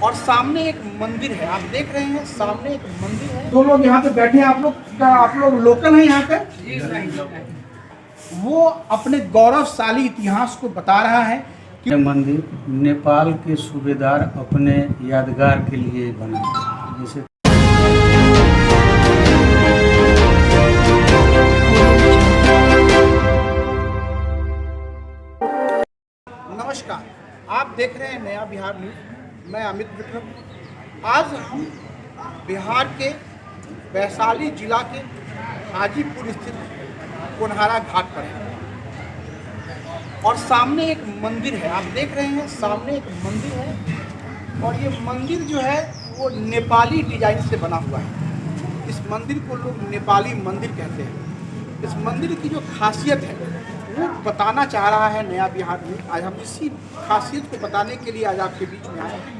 और सामने एक मंदिर है, आप देख रहे हैं सामने एक मंदिर है। दो लोग यहाँ पे बैठे हैं, आप लोग लोकल हैं यहाँ पे। वो अपने गौरवशाली इतिहास को बता रहा है कि यह मंदिर नेपाल के सूबेदार अपने यादगार के लिए बना, जैसे नमस्कार, आप देख रहे हैं नया बिहार न्यूज़। मैं अमित विक्रम। आज हम बिहार के वैशाली जिला के हाजीपुर स्थित कोनहारा घाट पर हैं और सामने एक मंदिर है, आप देख रहे हैं सामने एक मंदिर है। और ये मंदिर जो है वो नेपाली डिजाइन से बना हुआ है। इस मंदिर को लोग नेपाली मंदिर कहते हैं। इस मंदिर की जो खासियत है वो बताना चाह रहा है नया बिहार में। आज हम इसी खासियत को बताने के लिए आज आपके बीच में आए हैं।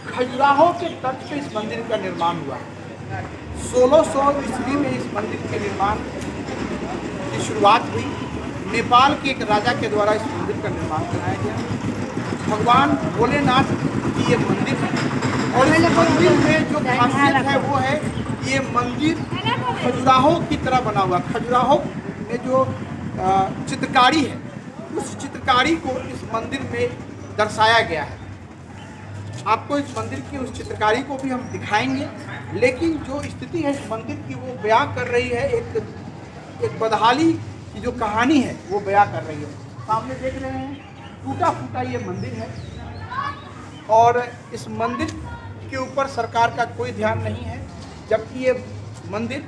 खजुराहो के तट पे इस मंदिर का निर्माण हुआ है। 1600 ईस्वी में इस मंदिर के निर्माण की शुरुआत हुई। नेपाल के एक राजा के द्वारा इस मंदिर का निर्माण कराया गया। भगवान भोलेनाथ की ये मंदिर है और इस मंदिर में जो खासियत है वो है ये मंदिर खजुराहो की तरह बना हुआ। खजुराहो में जो चित्रकारी है उस चित्रकारी को इस मंदिर में दर्शाया गया है। आपको इस मंदिर की उस चित्रकारी को भी हम दिखाएंगे, लेकिन जो स्थिति है इस मंदिर की वो बयां कर रही है, एक बदहाली की जो कहानी है वो बयां कर रही है। सामने देख रहे हैं टूटा फूटा ये मंदिर है और इस मंदिर के ऊपर सरकार का कोई ध्यान नहीं है, जबकि ये मंदिर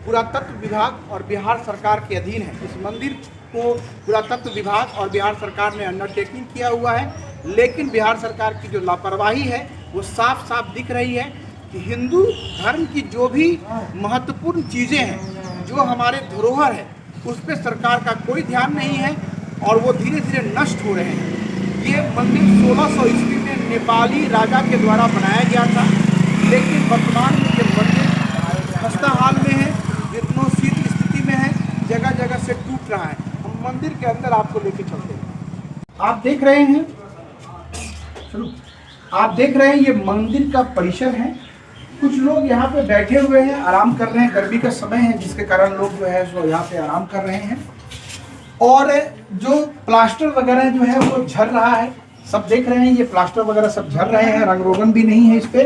पुरातत्व विभाग और बिहार सरकार के अधीन है। इस मंदिर को पुरातत्व विभाग और बिहार सरकार ने अंडरटेकिंग किया हुआ है, लेकिन बिहार सरकार की जो लापरवाही है वो साफ साफ दिख रही है कि हिंदू धर्म की जो भी महत्वपूर्ण चीज़ें हैं, जो हमारे धरोहर है, उस पर सरकार का कोई ध्यान नहीं है और वो धीरे धीरे नष्ट हो रहे हैं। ये मंदिर 1600 ईस्वी में नेपाली राजा के द्वारा बनाया गया था, लेकिन वर्तमान में ये मंदिर खस्ता हाल में है, जीर्णोशीर्ण स्थिति में है, जगह जगह से टूट रहा है। हम मंदिर के अंदर आपको लेके चलते हैं। आप देख रहे हैं ये मंदिर का परिसर है। कुछ लोग यहाँ पे बैठे हुए हैं, आराम कर रहे हैं। गर्मी का समय है जिसके कारण लोग जो है सो यहाँ पे आराम कर रहे हैं और जो प्लास्टर वगैरह जो है वो झड़ रहा है। सब देख रहे हैं ये प्लास्टर वगैरह सब झड़ रहे हैं, रंग रोगन भी नहीं है इस पे।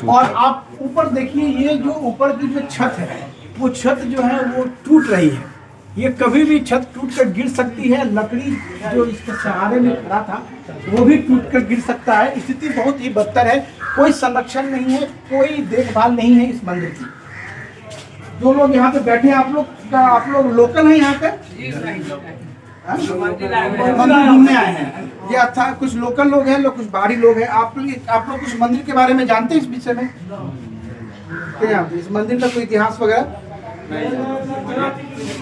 और आप ऊपर देखिए, ये जो ऊपर की जो छत है वो छत जो है वो टूट रही है। ये कभी भी छत टूट कर गिर सकती है। लकड़ी जो इसके सहारे में खड़ा था वो भी टूट कर गिर सकता है। स्थिति बहुत ही बदतर है, कोई संरक्षण नहीं है, कोई देखभाल नहीं है इस मंदिर की। जो लोग यहाँ पे बैठे हैं, आप लोग लोकल हैं यहाँ पे? मंदिर घूमने आए हैं ये? अच्छा, कुछ लोकल लोग हैं, कुछ बाहरी लोग हैं। आप लोग कुछ मंदिर के बारे में जानते हैं इस विषय में? क्या इस मंदिर का कोई इतिहास वगैरह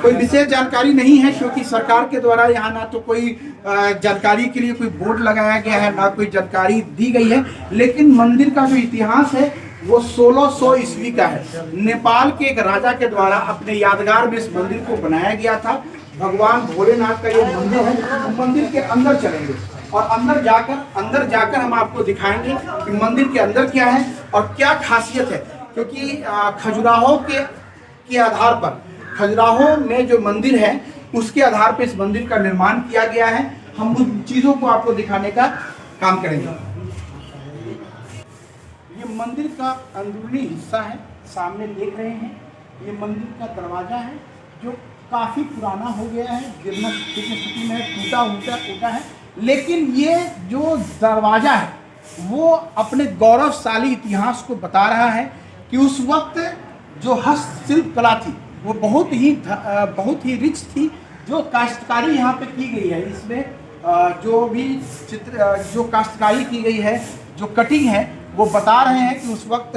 कोई विशेष जानकारी नहीं है, क्योंकि सरकार के द्वारा यहाँ ना तो कोई जानकारी के लिए कोई बोर्ड लगाया गया है, ना कोई जानकारी दी गई है। लेकिन मंदिर का जो इतिहास है वो 1600 ईस्वी का है। नेपाल के एक राजा के द्वारा अपने यादगार में इस मंदिर को बनाया गया था। भगवान भोलेनाथ का ये मंदिर है। मंदिर के अंदर चलेंगे और अंदर जाकर हम आपको दिखाएंगे कि मंदिर के अंदर क्या है और क्या खासियत है। क्योंकि खजुराहो के आधार पर, खजुराहो में जो मंदिर है उसके आधार पर इस मंदिर का निर्माण किया गया है। हम उन चीज़ों को आपको दिखाने का काम करेंगे। ये मंदिर का अंदरूनी हिस्सा है, सामने देख रहे हैं। ये मंदिर का दरवाज़ा है जो काफ़ी पुराना हो गया है, जीर्ण स्थिति में टूटा है। लेकिन ये जो दरवाज़ा है वो अपने गौरवशाली इतिहास को बता रहा है कि उस वक्त जो हस्तशिल्प कला थी वो बहुत ही रिच थी। जो काश्तकारी यहाँ पे की गई है, इसमें जो भी जो काश्तकारी की गई है, जो कटिंग है, वो बता रहे हैं कि उस वक्त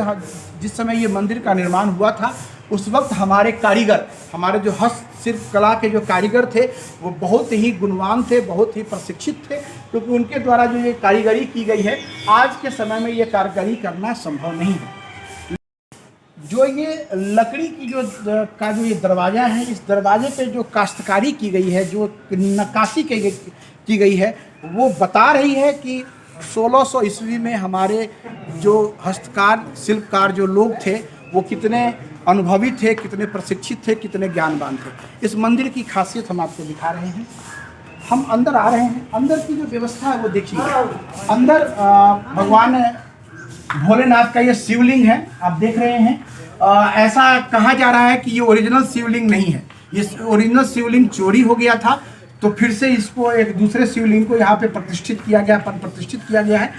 जिस समय ये मंदिर का निर्माण हुआ था उस वक्त हमारे कारीगर, हमारे जो हस्तशिल्प कला के जो कारीगर थे वो बहुत ही गुणवान थे, बहुत ही प्रशिक्षित थे, क्योंकि उनके द्वारा जो ये कारीगरी की गई है आज के समय में ये कारीगरी करना संभव नहीं है। जो ये लकड़ी की जो ये दरवाज़ा है, इस दरवाजे पे जो काश्तकारी की गई है, जो नक्काशी की गई है, वो बता रही है कि 1600 ईस्वी में हमारे जो हस्तकार शिल्पकार जो लोग थे वो कितने अनुभवी थे, कितने प्रशिक्षित थे, कितने ज्ञानवान थे। इस मंदिर की खासियत हम आपको दिखा रहे हैं। हम अंदर आ रहे हैं। अंदर की जो व्यवस्था है वो देखिए। अंदर भगवान भोलेनाथ का ये शिवलिंग है, आप देख रहे हैं। ऐसा कहा जा रहा है कि ये ओरिजिनल शिवलिंग नहीं है, ये ओरिजिनल शिवलिंग चोरी हो गया था, तो फिर से इसको एक दूसरे शिवलिंग को यहाँ पे प्रतिष्ठित किया गया, प्रतिष्ठित किया गया है।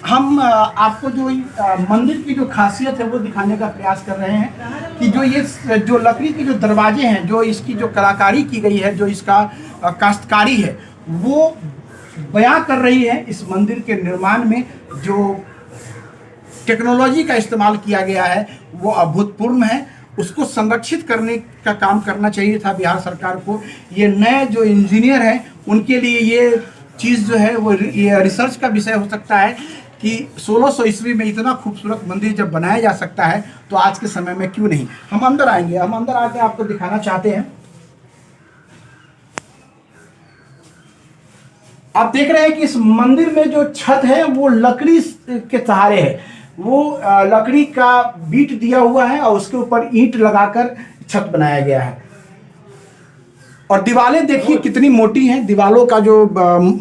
हम आपको जो मंदिर की जो खासियत है वो दिखाने का प्रयास कर रहे हैं कि जो लकड़ी के जो दरवाजे हैं, जो इसकी जो कलाकारी की गई है, जो इसका काश्तकारी है, वो बयां कर रही है इस मंदिर के निर्माण में जो टेक्नोलॉजी का इस्तेमाल किया गया है वो अभूतपूर्व है। उसको संरक्षित करने का काम करना चाहिए था बिहार सरकार को। ये नए जो इंजीनियर हैं उनके लिए ये चीज़ जो है वो ये रिसर्च का विषय हो सकता है कि 1600 ईस्वी में इतना खूबसूरत मंदिर जब बनाया जा सकता है तो आज के समय में क्यों नहीं। हम अंदर आएंगे, हम अंदर आके आपको दिखाना चाहते हैं। आप देख रहे हैं कि इस मंदिर में जो छत है वो लकड़ी के सहारे है। वो लकड़ी का बीट दिया हुआ है और उसके ऊपर ईंट लगाकर छत बनाया गया है। और दीवारें देखिए कितनी मोटी हैं। दीवारों का जो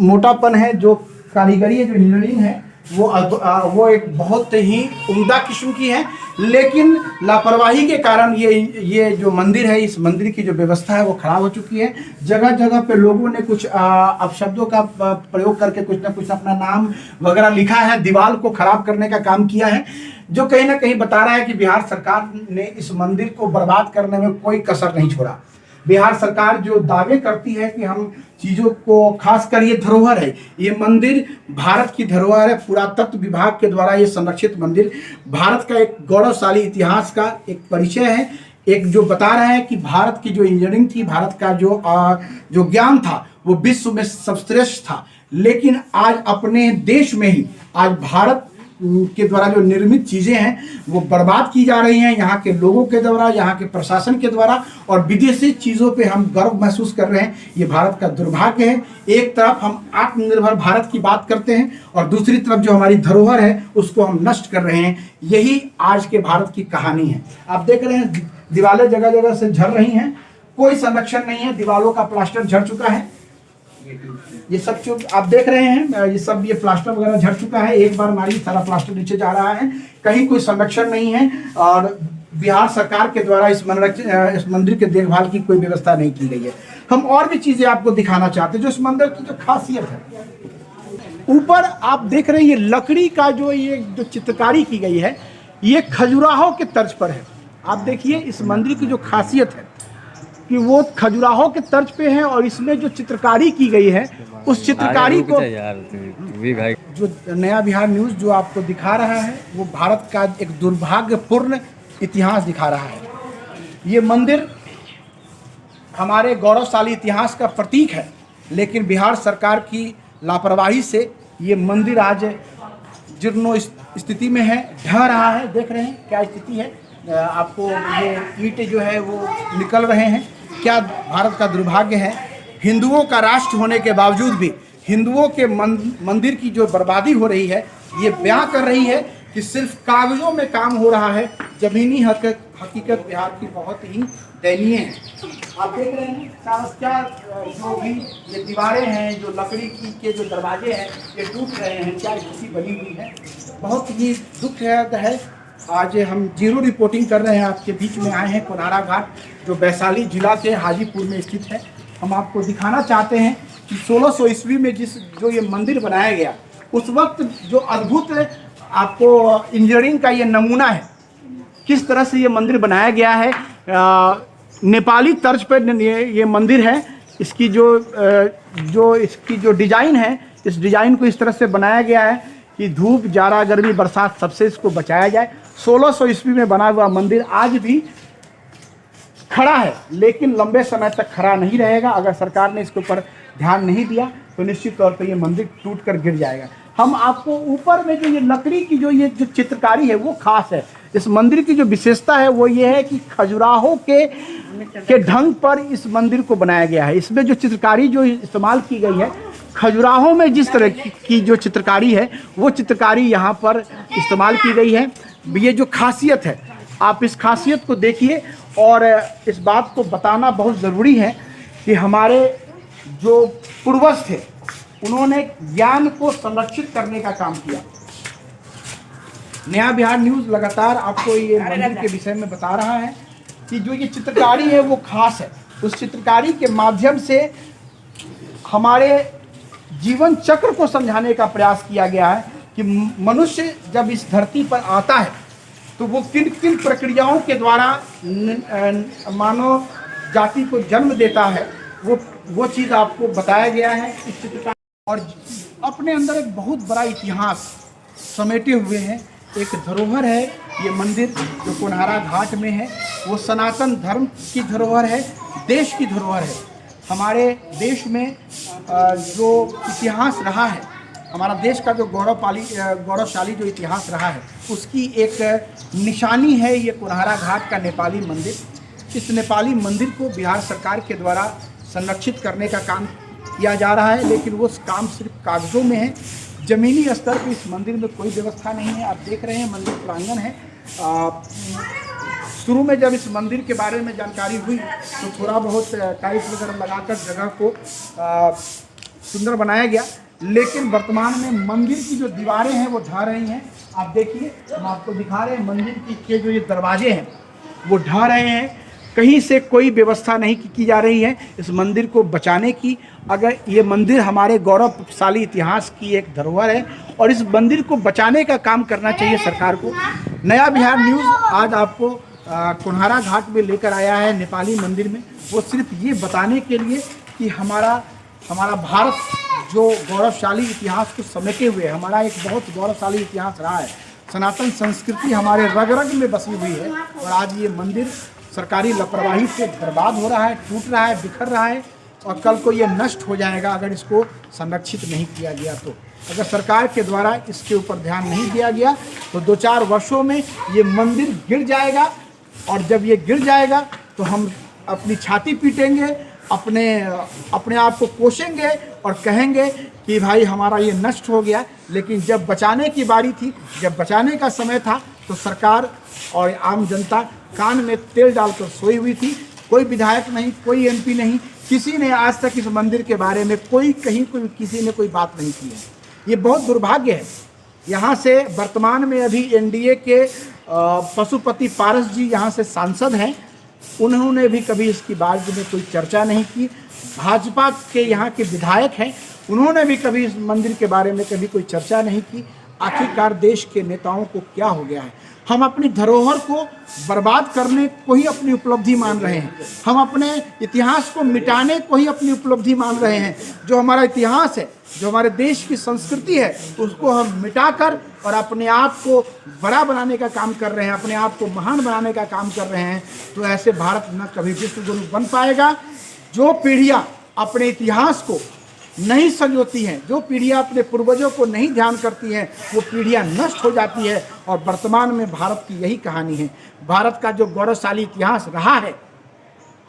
मोटापन है, जो कारीगरी है, जो इंजीनियरिंग है, वो एक बहुत ही उम्दा किस्म की है। लेकिन लापरवाही के कारण ये जो मंदिर है, इस मंदिर की जो व्यवस्था है वो खराब हो चुकी है। जगह जगह पे लोगों ने कुछ अपशब्दों का प्रयोग करके कुछ ना कुछ अपना नाम वगैरह लिखा है, दीवार को खराब करने का काम किया है, जो कहीं ना कहीं बता रहा है कि बिहार सरकार ने इस मंदिर को बर्बाद करने में कोई कसर नहीं छोड़ा। बिहार सरकार जो दावे करती है कि हम चीज़ों को, खासकर ये धरोहर है, ये मंदिर भारत की धरोहर है। पुरातत्व विभाग के द्वारा ये संरक्षित मंदिर भारत का एक गौरवशाली इतिहास का एक परिचय है। एक जो बता रहा है कि भारत की जो इंजीनियरिंग थी, भारत का जो ज्ञान था वो विश्व में सर्वश्रेष्ठ था। लेकिन आज अपने देश में ही आज भारत के द्वारा जो निर्मित चीज़ें हैं वो बर्बाद की जा रही हैं, यहाँ के लोगों के द्वारा, यहाँ के प्रशासन के द्वारा, और विदेशी चीज़ों पे हम गर्व महसूस कर रहे हैं। ये भारत का दुर्भाग्य है। एक तरफ हम आत्मनिर्भर भारत की बात करते हैं और दूसरी तरफ जो हमारी धरोहर है उसको हम नष्ट कर रहे हैं। यही आज के भारत की कहानी है। आप देख रहे हैं दीवारें जगह जगह से झड़ रही हैं, कोई संरक्षण नहीं है, दीवारों का प्लास्टर झड़ चुका है। ये सब जो आप देख रहे हैं ये प्लास्टर वगैरह झड़ चुका है। एक बार मारी सारा प्लास्टर नीचे जा रहा है, कहीं कोई संरक्षण नहीं है और बिहार सरकार के द्वारा इस मंदिर के देखभाल की कोई व्यवस्था नहीं की गई है। हम और भी चीजें आपको दिखाना चाहते हैं जो इस मंदिर की जो खासियत है। ऊपर आप देख रहे हैं ये लकड़ी का जो चित्रकारी की गई है ये खजुराहो के तर्ज पर है। आप देखिए इस मंदिर की जो खासियत है कि वो खजुराहो के तर्ज पे है और इसमें जो चित्रकारी की गई है उस चित्रकारी को जो नया बिहार न्यूज़ जो आपको दिखा रहा है वो भारत का एक दुर्भाग्यपूर्ण इतिहास दिखा रहा है। ये मंदिर हमारे गौरवशाली इतिहास का प्रतीक है, लेकिन बिहार सरकार की लापरवाही से ये मंदिर आज जीर्णो स्थिति में है, ढह रहा है। देख रहे हैं क्या स्थिति है। आपको ये ईंटें जो है वो निकल रहे हैं। क्या भारत का दुर्भाग्य है। हिंदुओं का राष्ट्र होने के बावजूद भी हिंदुओं के मंदिर की जो बर्बादी हो रही है ये बयां कर रही है कि सिर्फ कागजों में काम हो रहा है। ज़मीनी हकीकत बिहार की बहुत ही दयनीय है। आप देख रहे हैं क्या जो भी ये दीवारें हैं, जो लकड़ी के जो दरवाजे हैं ये टूट रहे हैं, क्या स्थिति बनी हुई है। बहुत ही दुखद है। आज हम जीरो रिपोर्टिंग कर रहे हैं, आपके बीच में आए हैं कोनारा घाट जो वैशाली जिला के हाजीपुर में स्थित है। हम आपको दिखाना चाहते हैं कि 1600 ईस्वी में जो ये मंदिर बनाया गया उस वक्त जो अद्भुत आपको इंजीनियरिंग का ये नमूना है, किस तरह से ये मंदिर बनाया गया है। नेपाली तर्ज पर ये मंदिर है। इसकी जो डिज़ाइन है, इस डिज़ाइन को इस तरह से बनाया गया है कि धूप, जाड़ा, गर्मी, बरसात सबसे इसको बचाया जाए। 1600 ईस्वी में बना हुआ मंदिर आज भी खड़ा है, लेकिन लंबे समय तक खड़ा नहीं रहेगा। अगर सरकार ने इसके ऊपर ध्यान नहीं दिया तो निश्चित तौर पर ये मंदिर टूट कर गिर जाएगा। हम आपको ऊपर में जो ये लकड़ी की जो चित्रकारी है वो खास है। इस मंदिर की जो विशेषता है वो ये है कि खजुराहो के ढंग पर इस मंदिर को बनाया गया है। इसमें जो चित्रकारी जो इस्तेमाल की गई है, खजुराहो में जिस तरह की जो चित्रकारी है वो चित्रकारी यहाँ पर इस्तेमाल की गई है। ये जो खासियत है, आप इस खासियत को देखिए और इस बात को बताना बहुत ज़रूरी है कि हमारे जो पूर्वज थे उन्होंने ज्ञान को संरक्षित करने का काम किया। नया बिहार न्यूज़ लगातार आपको ये मंदिर के विषय में बता रहा है कि जो ये चित्रकारी है वो खास है। उस चित्रकारी के माध्यम से हमारे जीवन चक्र को समझाने का प्रयास किया गया है कि मनुष्य जब इस धरती पर आता है तो वो किन किन प्रक्रियाओं के द्वारा मानव जाति को जन्म देता है, वो चीज़ आपको बताया गया है इस चित्रकारी। और अपने अंदर एक बहुत बड़ा इतिहास समेटे हुए हैं। एक धरोहर है ये मंदिर जो कोनहारा घाट में है, वो सनातन धर्म की धरोहर है, देश की धरोहर है। हमारे देश में जो इतिहास रहा है, हमारा देश का जो गौरवशाली जो इतिहास रहा है, उसकी एक निशानी है ये कोनहारा घाट का नेपाली मंदिर। इस नेपाली मंदिर को बिहार सरकार के द्वारा संरक्षित करने का काम किया जा रहा है, लेकिन वो काम सिर्फ कागज़ों में है। ज़मीनी स्तर पर इस मंदिर में कोई व्यवस्था नहीं है। आप देख रहे हैं मंदिर प्रांगण है। शुरू में जब इस मंदिर के बारे में जानकारी हुई तो थोड़ा बहुत टाइल्स वगैरह लगाकर जगह को सुंदर बनाया गया, लेकिन वर्तमान में मंदिर की जो दीवारें हैं वो ढह रही हैं। आप देखिए, हम आपको दिखा रहे हैं मंदिर के जो ये दरवाजे हैं वो ढह रहे हैं। कहीं से कोई व्यवस्था नहीं की जा रही है इस मंदिर को बचाने की। अगर ये मंदिर हमारे गौरवशाली इतिहास की एक धरोहर है और इस मंदिर को बचाने का काम करना चाहिए सरकार को। नया बिहार न्यूज़ आज आपको कोनहारा घाट में लेकर आया है नेपाली मंदिर में, वो सिर्फ ये बताने के लिए कि हमारा भारत जो गौरवशाली इतिहास को समेटे हुए, हमारा एक बहुत गौरवशाली इतिहास रहा है। सनातन संस्कृति हमारे रग रग में बसी हुई है और आज ये मंदिर सरकारी लापरवाही से बर्बाद हो रहा है, टूट रहा है, बिखर रहा है और कल को ये नष्ट हो जाएगा अगर इसको संरक्षित नहीं किया गया तो। अगर सरकार के द्वारा इसके ऊपर ध्यान नहीं दिया गया तो 2-4 वर्षों में ये मंदिर गिर जाएगा और जब ये गिर जाएगा तो हम अपनी छाती पीटेंगे, अपने आप को कोसेंगे और कहेंगे कि भाई हमारा ये नष्ट हो गया। लेकिन जब बचाने की बारी थी, जब बचाने का समय था तो सरकार और आम जनता कान में तेल डालकर सोई हुई थी। कोई विधायक नहीं, कोई एमपी नहीं, किसी ने आज तक इस मंदिर के बारे में किसी ने कोई बात नहीं की है। ये बहुत दुर्भाग्य है। यहाँ से वर्तमान में अभी एनडीए के पशुपति पारस जी यहाँ से सांसद हैं, उन्होंने भी कभी इसकी बारे में कोई चर्चा नहीं की। भाजपा के यहाँ के विधायक हैं, उन्होंने भी कभी इस मंदिर के बारे में कभी कोई चर्चा नहीं की। आखिरकार देश के नेताओं को क्या हो गया है? हम अपनी धरोहर को बर्बाद करने को ही अपनी उपलब्धि मान रहे हैं, हम अपने इतिहास को मिटाने को ही अपनी उपलब्धि मान रहे हैं। जो हमारा इतिहास है, जो हमारे देश की संस्कृति है, उसको हम मिटाकर और अपने आप को बड़ा बनाने का काम कर रहे हैं, अपने आप को महान बनाने का काम कर रहे हैं। तो ऐसे भारत न कभी विश्व गुरु बन पाएगा। जो पीढ़ियाँ अपने इतिहास को नहीं संजोती हैं, जो पीढ़ियाँ अपने पूर्वजों को नहीं ध्यान करती हैं, वो पीढ़ियाँ नष्ट हो जाती है। और वर्तमान में भारत की यही कहानी है। भारत का जो गौरवशाली इतिहास रहा है,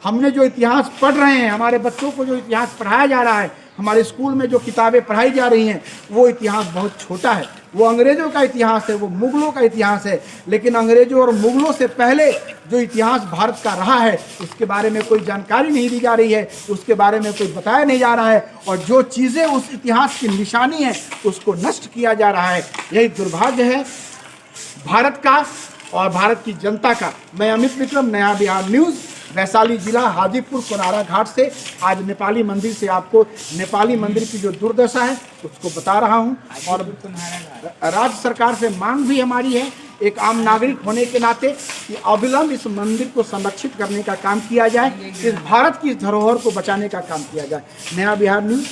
हमने जो इतिहास पढ़ रहे हैं, हमारे बच्चों को जो इतिहास पढ़ाया जा रहा है, हमारे स्कूल में जो किताबें पढ़ाई जा रही हैं, वो इतिहास बहुत छोटा है। वो अंग्रेज़ों का इतिहास है, वो मुग़लों का इतिहास है। लेकिन अंग्रेज़ों और मुग़लों से पहले जो इतिहास भारत का रहा है, उसके बारे में कोई जानकारी नहीं दी जा रही है, उसके बारे में कोई बताया नहीं जा रहा है। और जो चीज़ें उस इतिहास की निशानी है, उसको नष्ट किया जा रहा है। यही दुर्भाग्य है भारत का और भारत की जनता का। मैं अमित विक्रम, नया बिहार न्यूज़, वैशाली जिला हाजीपुर कोनहारा घाट से आज नेपाली मंदिर से आपको नेपाली मंदिर की जो दुर्दशा है उसको बता रहा हूं। और राज्य सरकार से मांग भी हमारी है, एक आम नागरिक होने के नाते, कि अविलंब इस मंदिर को संरक्षित करने का काम किया जाए, इस भारत की धरोहर को बचाने का काम किया जाए। नया बिहार न्यूज़